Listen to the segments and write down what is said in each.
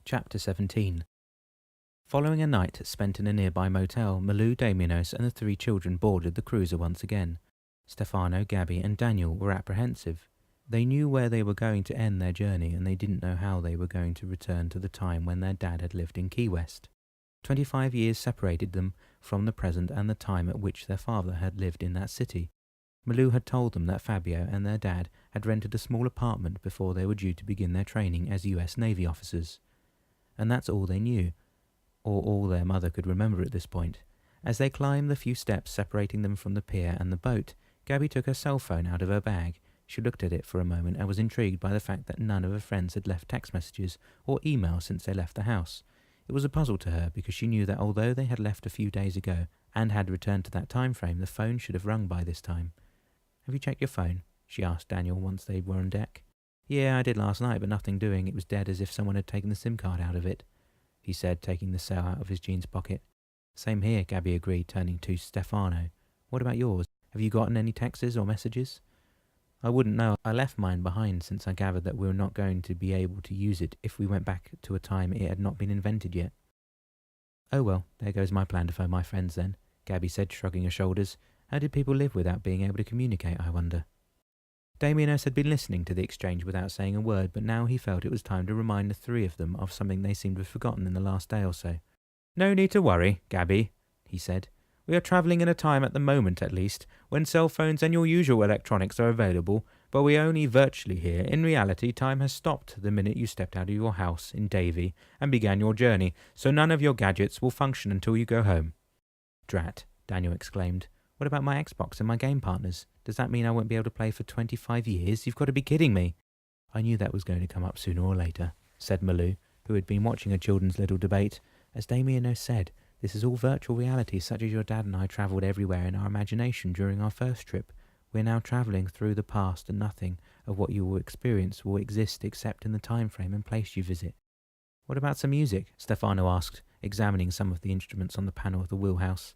Chapter 17. Following a night spent in a nearby motel, Malou, Damianos and the 3 children boarded the cruiser once again. Stefano, Gabby and Daniel were apprehensive. They knew where they were going to end their journey, and they didn't know how they were going to return to the time when their dad had lived in Key West. 25 years separated them from the present and the time at which their father had lived in that city. Malou had told them that Fabio and their dad had rented a small apartment before they were due to begin their training as US Navy officers. And that's all they knew, or all their mother could remember at this point. As they climbed the few steps separating them from the pier and the boat, Gabby took her cell phone out of her bag. She looked at it for a moment and was intrigued by the fact that none of her friends had left text messages or emails since they left the house. It was a puzzle to her because she knew that although they had left a few days ago and had returned to that time frame, the phone should have rung by this time. "Have you checked your phone?" she asked Daniel once they were on deck. "Yeah, I did last night, but nothing doing. It was dead as if someone had taken the SIM card out of it," he said, taking the cell out of his jeans pocket. "Same here," Gabby agreed, turning to Stefano. "What about yours? Have you gotten any texts or messages?" "I wouldn't know. I left mine behind since I gathered that we were not going to be able to use it if we went back to a time it had not been invented yet." "Oh well, there goes my plan to phone my friends then," Gabby said, shrugging her shoulders. "How did people live without being able to communicate, I wonder?" Damianos had been listening to the exchange without saying a word, but now he felt it was time to remind the 3 of them of something they seemed to have forgotten in the last day or so. "No need to worry, Gabby," he said. "We are travelling in a time, at the moment at least, when cell phones and your usual electronics are available, but we are only virtually here. In reality, time has stopped the minute you stepped out of your house in Davie and began your journey, so none of your gadgets will function until you go home." "Drat," Daniel exclaimed. "What about my Xbox and my game partners? Does that mean I won't be able to play for 25 years? You've got to be kidding me." "I knew that was going to come up sooner or later," said Malou, who had been watching her children's little debate. "As Damianos said, this is all virtual reality, such as your dad and I travelled everywhere in our imagination during our first trip. We're now travelling through the past, and nothing of what you will experience will exist except in the time frame and place you visit." "What about some music?" Stefano asked, examining some of the instruments on the panel of the wheelhouse.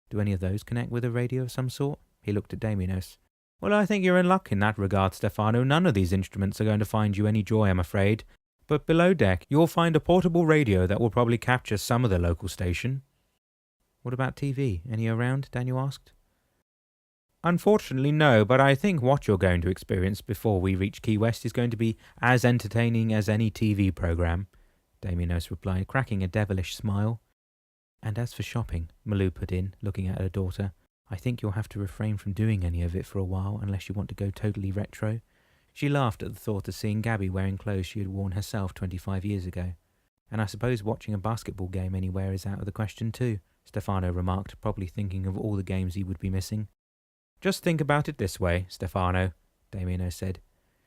"Do any of those connect with a radio of some sort?" He looked at Damianos. "Well, I think you're in luck in that regard, Stefano. None of these instruments are going to find you any joy, I'm afraid. But below deck, you'll find a portable radio that will probably capture some of the local station." "What about TV? Any around?" Daniel asked. "Unfortunately, no, but I think what you're going to experience before we reach Key West is going to be as entertaining as any TV program," Damianos replied, cracking a devilish smile. "And as for shopping," Malou put in, looking at her daughter, "I think you'll have to refrain from doing any of it for a while unless you want to go totally retro." She laughed at the thought of seeing Gabby wearing clothes she had worn herself 25 years ago. "And I suppose watching a basketball game anywhere is out of the question too," Stefano remarked, probably thinking of all the games he would be missing. "Just think about it this way, Stefano," Damiano said.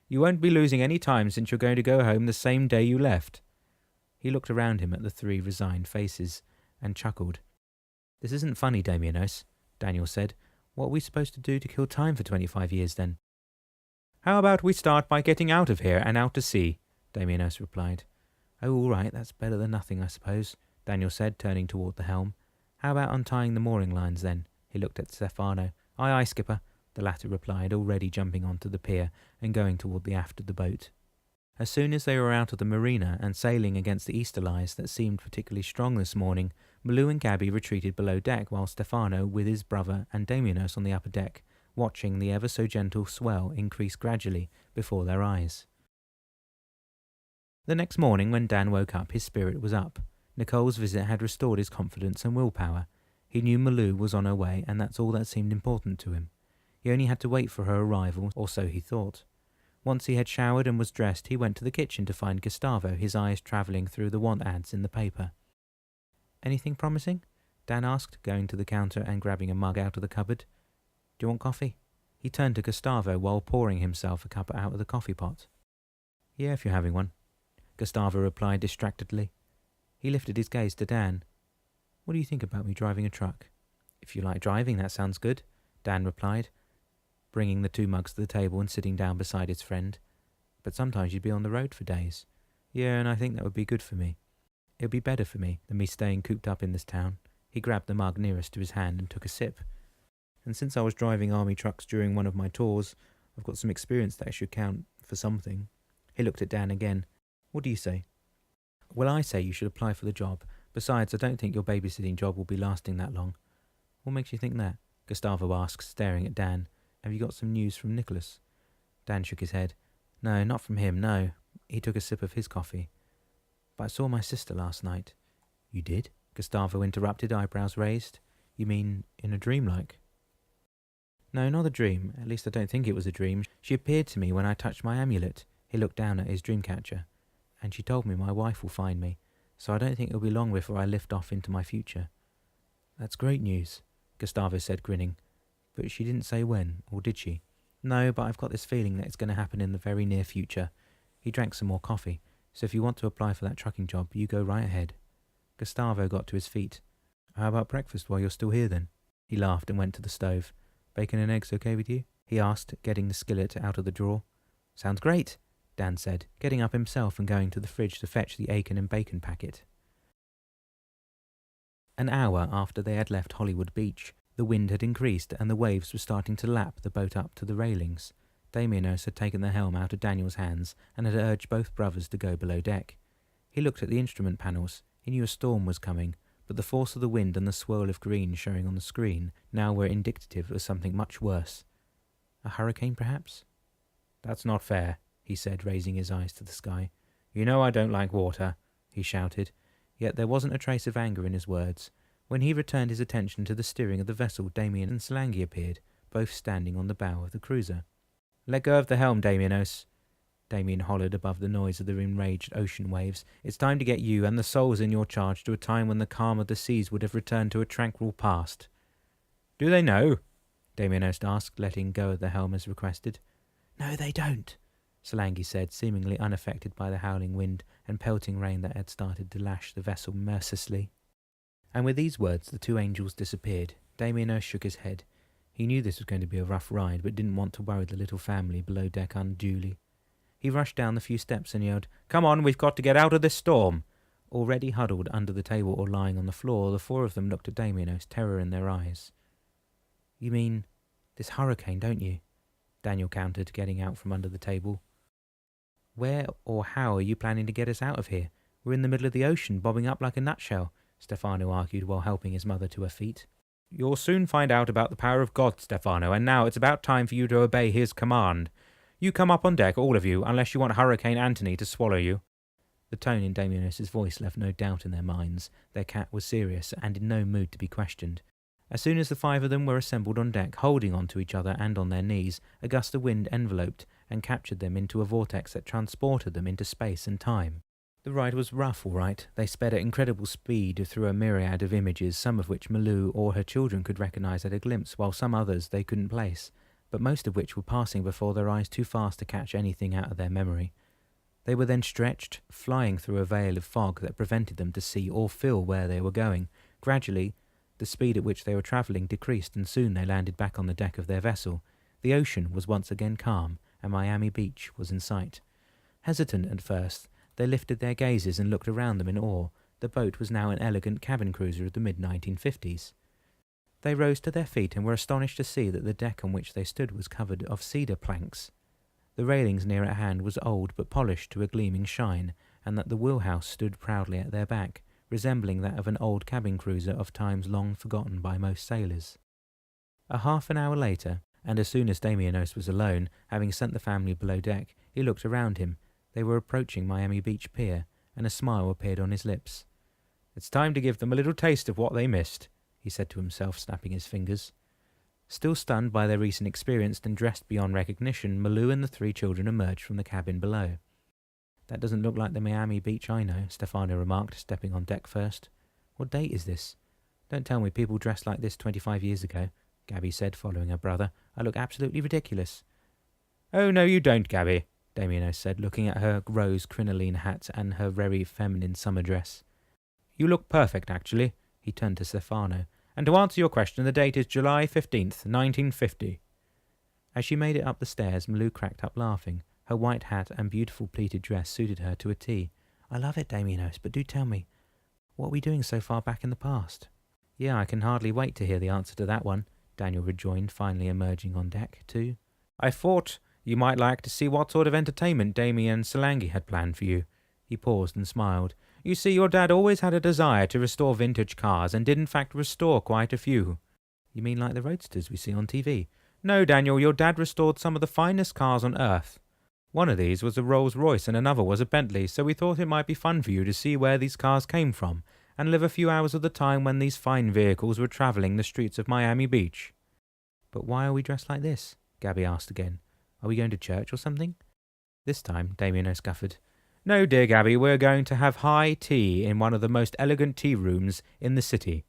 "You won't be losing any time since you're going to go home the same day you left." He looked around him at the 3 resigned faces and chuckled. "This isn't funny, Damianos," Daniel said. "What are we supposed to do to kill time for 25 years then?" "How about we start by getting out of here and out to sea?" Damianos replied. "Oh, all right, that's better than nothing, I suppose," Daniel said, turning toward the helm. "How about untying the mooring lines then?" He looked at Stefano. "Aye, aye, skipper," the latter replied, already jumping onto the pier and going toward the aft of the boat. As soon as they were out of the marina and sailing against the easterlies that seemed particularly strong this morning, Malou and Gabby retreated below deck while Stefano, with his brother and Damianos on the upper deck, watching the ever-so-gentle swell increase gradually before their eyes. The next morning when Dan woke up, his spirit was up. Nicole's visit had restored his confidence and willpower. He knew Malou was on her way, and that's all that seemed important to him. He only had to wait for her arrival, or so he thought. Once he had showered and was dressed, he went to the kitchen to find Gustavo, his eyes travelling through the want ads in the paper. "Anything promising?" Dan asked, going to the counter and grabbing a mug out of the cupboard. "Do you want coffee?" He turned to Gustavo while pouring himself a cup out of the coffee pot. "Yeah, if you're having one," Gustavo replied distractedly. He lifted his gaze to Dan. "What do you think about me driving a truck?" "If you like driving, that sounds good," Dan replied, bringing the 2 mugs to the table and sitting down beside his friend. "But sometimes you'd be on the road for days." "Yeah, and I think that would be good for me. It would be better for me than me staying cooped up in this town." He grabbed the mug nearest to his hand and took a sip. "And since I was driving army trucks during one of my tours, I've got some experience that should count for something." He looked at Dan again. "What do you say?" Well, I say you should apply for the job. Besides, I don't think your babysitting job will be lasting that long. What makes you think that? Gustavo asked, staring at Dan. Have you got some news from Nicholas? Dan shook his head. No, not from him, no. He took a sip of his coffee. But I saw my sister last night. You did? Gustavo interrupted, eyebrows raised. You mean in a dream like? No, not a dream. At least I don't think it was a dream. She appeared to me when I touched my amulet. He looked down at his dream catcher. And she told me my wife will find me, so I don't think it'll be long before I lift off into my future. That's great news, Gustavo said, grinning. But she didn't say when, or did she? No, but I've got this feeling that it's going to happen in the very near future. He drank some more coffee, so if you want to apply for that trucking job, you go right ahead. Gustavo got to his feet. How about breakfast while you're still here, then? He laughed and went to the stove. Bacon and eggs okay with you? He asked, getting the skillet out of the drawer. Sounds great, Dan said, getting up himself and going to the fridge to fetch the Aiken and bacon packet. An hour after they had left Hollywood Beach, the wind had increased and the waves were starting to lap the boat up to the railings. Damianos had taken the helm out of Daniel's hands and had urged both brothers to go below deck. He looked at the instrument panels. He knew a storm was coming, but the force of the wind and the swirl of green showing on the screen now were indicative of something much worse. A hurricane, perhaps? That's not fair, he said, raising his eyes to the sky. You know I don't like water, he shouted, yet there wasn't a trace of anger in his words. When he returned his attention to the steering of the vessel, Damien and Salangi appeared, both standing on the bow of the cruiser. Let go of the helm, Damianos, Damien hollered above the noise of the enraged ocean waves. It's time to get you and the souls in your charge to a time when the calm of the seas would have returned to a tranquil past. Do they know? Damianos asked, letting go of the helm as requested. No, they don't, Salangi said, seemingly unaffected by the howling wind and pelting rain that had started to lash the vessel mercilessly. And with these words the two angels disappeared. Damianos shook his head. He knew this was going to be a rough ride, but didn't want to worry the little family below deck unduly. He rushed down the few steps and yelled, Come on, we've got to get out of this storm. Already huddled under the table or lying on the floor, the four of them looked at Damianos, terror in their eyes. You mean this hurricane, don't you? Daniel countered, getting out from under the table. Where or how are you planning to get us out of here? We're in the middle of the ocean, bobbing up like a nutshell, Stefano argued while helping his mother to her feet. You'll soon find out about the power of God, Stefano, and now it's about time for you to obey his command. You come up on deck, all of you, unless you want Hurricane Anthony to swallow you. The tone in Damianos' voice left no doubt in their minds. Their cat was serious and in no mood to be questioned. As soon as the five of them were assembled on deck, holding on to each other and on their knees, a gust of wind enveloped and captured them into a vortex that transported them into space and time. The ride was rough, all right. They sped at incredible speed through a myriad of images, some of which Malou or her children could recognise at a glimpse, while some others they couldn't place, but most of which were passing before their eyes too fast to catch anything out of their memory. They were then stretched, flying through a veil of fog that prevented them to see or feel where they were going. Gradually, the speed at which they were travelling decreased, and soon they landed back on the deck of their vessel. The ocean was once again calm, and Miami Beach was in sight. Hesitant at first, they lifted their gazes and looked around them in awe. The boat was now an elegant cabin cruiser of the mid-1950s. They rose to their feet and were astonished to see that the deck on which they stood was covered of cedar planks. The railings near at hand was old but polished to a gleaming shine, and that the wheelhouse stood proudly at their back, resembling that of an old cabin cruiser of times long forgotten by most sailors. A half an hour later, and as soon as Damianos was alone, having sent the family below deck, he looked around him. They were approaching Miami Beach Pier, and a smile appeared on his lips. It's time to give them a little taste of what they missed, he said to himself, snapping his fingers. Still stunned by their recent experience and dressed beyond recognition, Malou and the three children emerged from the cabin below. That doesn't look like the Miami Beach I know, Stefano remarked, stepping on deck first. What date is this? Don't tell me people dressed like this 25 years ago, Gabby said, following her brother. I look absolutely ridiculous. Oh, no, you don't, Gabby, Damianos said, looking at her rose crinoline hat and her very feminine summer dress. You look perfect, actually. He turned to Stefano. And to answer your question, the date is July 15th, 1950. As she made it up the stairs, Malou cracked up laughing. Her white hat and beautiful pleated dress suited her to a T. I love it, Damianos, but do tell me, what are we doing so far back in the past? Yeah, I can hardly wait to hear the answer to that one, Daniel rejoined, finally emerging on deck, too. I thought you might like to see what sort of entertainment Damien and Salangi had planned for you. He paused and smiled. You see, your dad always had a desire to restore vintage cars and did in fact restore quite a few. You mean like the roadsters we see on TV? No, Daniel, your dad restored some of the finest cars on Earth. One of these was a Rolls-Royce and another was a Bentley, so we thought it might be fun for you to see where these cars came from and live a few hours of the time when these fine vehicles were travelling the streets of Miami Beach. But why are we dressed like this? Gabby asked again. Are we going to church or something? This time, Damien scuffed. No, dear Gabby, we're going to have high tea in one of the most elegant tea rooms in the city.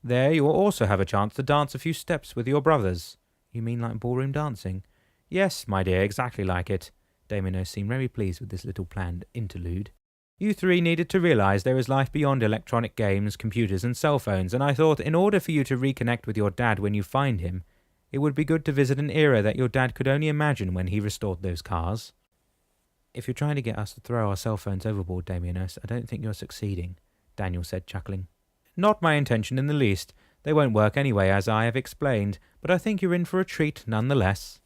There you will also have a chance to dance a few steps with your brothers. You mean like ballroom dancing? Yes, my dear, exactly like it. Damien seemed very pleased with this little planned interlude. You three needed to realize there is life beyond electronic games, computers and cell phones, and I thought in order for you to reconnect with your dad when you find him, it would be good to visit an era that your dad could only imagine when he restored those cars. If you're trying to get us to throw our cell phones overboard, Damien, I don't think you're succeeding, Daniel said, chuckling. Not my intention in the least. They won't work anyway, as I have explained, but I think you're in for a treat nonetheless.